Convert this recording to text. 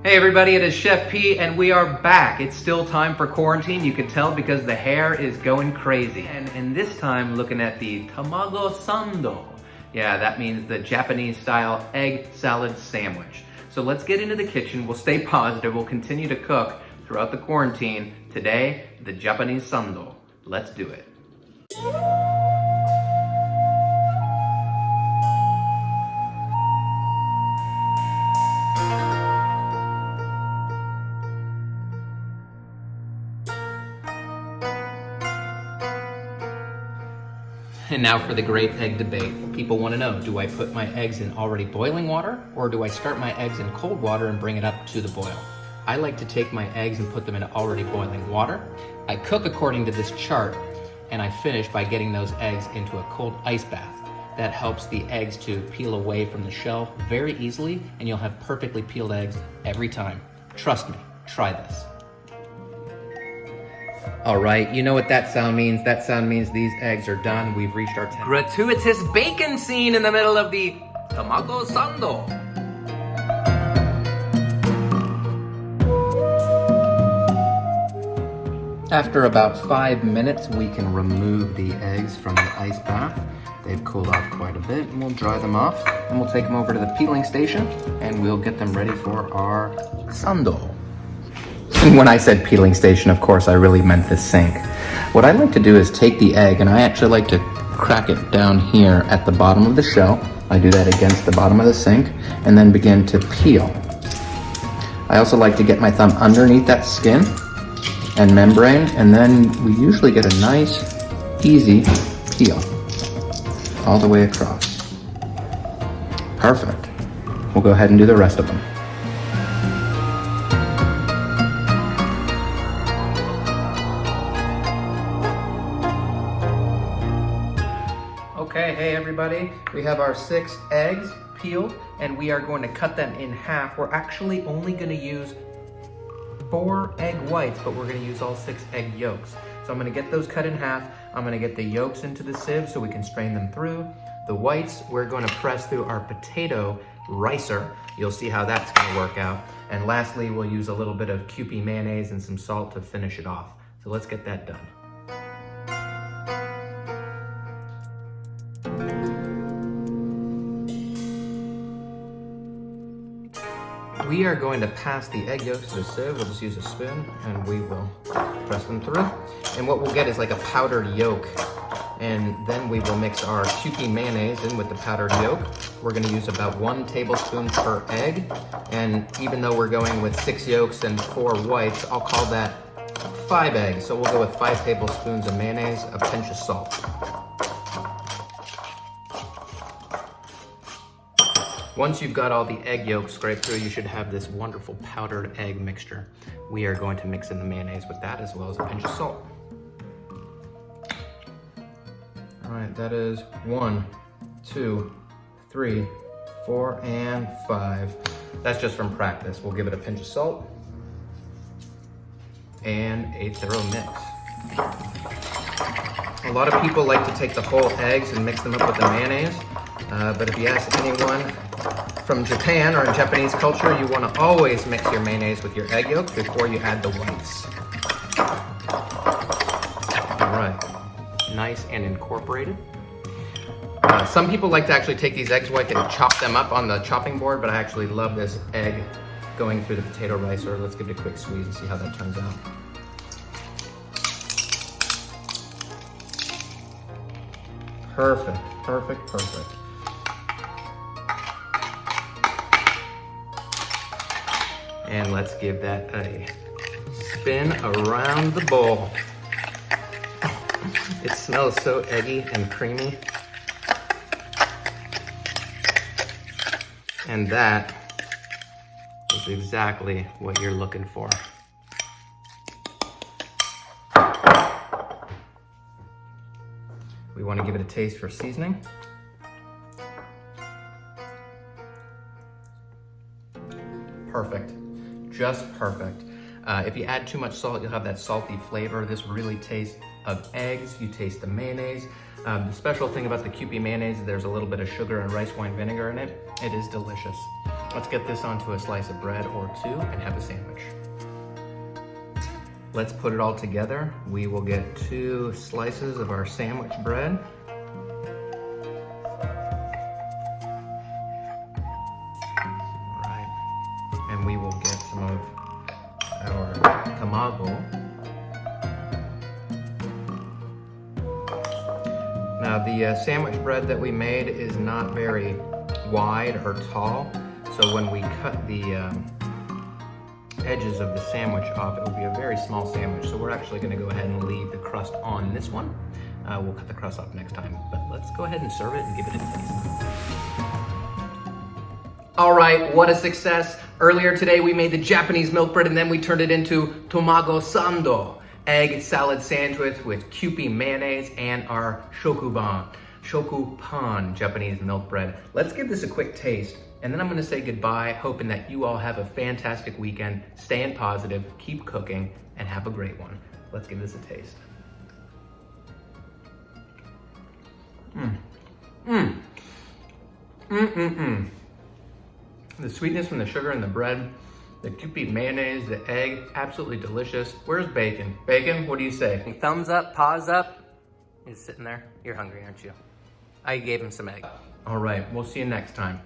Hey everybody, it is Chef P and we are back. It's still time for quarantine. You can tell because the hair is going crazy. And this time looking at the Tamago Sando. Yeah, that means the Japanese style egg salad sandwich. So let's get into the kitchen. We'll stay positive. We'll continue to cook throughout the quarantine. Today, the Japanese Sando. Let's do it. And now for the great egg debate. People want to know, do I put my eggs in already boiling water or do I start my eggs in cold water and bring it up to the boil? I like to take my eggs and put them in already boiling water. I cook according to this chart and I finish by getting those eggs into a cold ice bath. That helps the eggs to peel away from the shell very easily and you'll have perfectly peeled eggs every time. Trust me, try this. All right, you know what that sound means. That sound means these eggs are done. We've reached our gratuitous bacon scene in the middle of the Tamago Sando. After about 5 minutes, we can remove the eggs from the ice bath. They've cooled off quite a bit, and we'll dry them off. And we'll take them over to the peeling station, and we'll get them ready for our sando. When I said peeling station, of course, I really meant the sink. What I like to do is take the egg, and I actually like to crack it down here at the bottom of the shell. I do that against the bottom of the sink, and then begin to peel. I also like to get my thumb underneath that skin and membrane, and then we usually get a nice, easy peel all the way across. Perfect. We'll go ahead and do the rest of them. Okay, hey everybody, we have our 6 eggs peeled and we are going to cut them in half. We're actually only going to use 4 egg whites, but we're going to use all 6 egg yolks. So I'm going to get those cut in half. I'm going to get the yolks into the sieve so we can strain them through. The whites we're going to press through our potato ricer. You'll see how that's going to work out. And lastly, we'll use a little bit of Kewpie mayonnaise and some salt to finish it off. So let's get that done. We are going to pass the egg yolks to the sieve. We'll just use a spoon and we will press them through. And what we'll get is like a powdered yolk. And then we will mix our Kewpie mayonnaise in with the powdered yolk. We're gonna use about 1 tablespoon per egg. And even though we're going with 6 yolks and 4 whites, I'll call that 5 eggs. So we'll go with 5 tablespoons of mayonnaise, a pinch of salt. Once you've got all the egg yolks scraped through, you should have this wonderful powdered egg mixture. We are going to mix in the mayonnaise with that as well as a pinch of salt. All right, that is 1, 2, 3, 4, and 5. That's just from practice. We'll give it a pinch of salt and a thorough mix. A lot of people like to take the whole eggs and mix them up with the mayonnaise. But if you ask anyone from Japan or in Japanese culture, you want to always mix your mayonnaise with your egg yolks before you add the whites. All right, nice and incorporated. Some people like to actually take these eggs white and chop them up on the chopping board, but I actually love this egg going through the potato ricer. Let's give it a quick squeeze and see how that turns out. Perfect, perfect, perfect. And let's give that a spin around the bowl. It smells so eggy and creamy. And that is exactly what you're looking for. We want to give it a taste for seasoning. Perfect. Just perfect. If you add too much salt, you'll have that salty flavor. This really tastes of eggs. You taste the mayonnaise. The special thing about the Kewpie mayonnaise is there's a little bit of sugar and rice wine vinegar in it. It is delicious. Let's get this onto a slice of bread or two and have a sandwich. Let's put it all together. We will get 2 slices of our sandwich bread. All right, and we will get some of our tamago. Now the sandwich bread that we made is not very wide or tall, so when we cut the edges of the sandwich off, it will be a very small sandwich. So we're actually going to go ahead and leave the crust on this one. We'll cut the crust off next time, but let's go ahead and serve it and give it a taste. All right, what a success. Earlier today we made the Japanese milk bread and then we turned it into Tamago Sando, egg salad sandwich with Kewpie mayonnaise and our shokupan Japanese milk bread. Let's give this a quick taste and then I'm gonna say goodbye, hoping that you all have a fantastic weekend, staying positive, keep cooking, and have a great one. Let's give this a taste. The sweetness from the sugar and the bread, the Kewpie mayonnaise, the egg, absolutely delicious. Where's Bacon? Bacon, what do you say? Thumbs up, paws up. He's sitting there. You're hungry, aren't you? I gave him some egg. All right, we'll see you next time.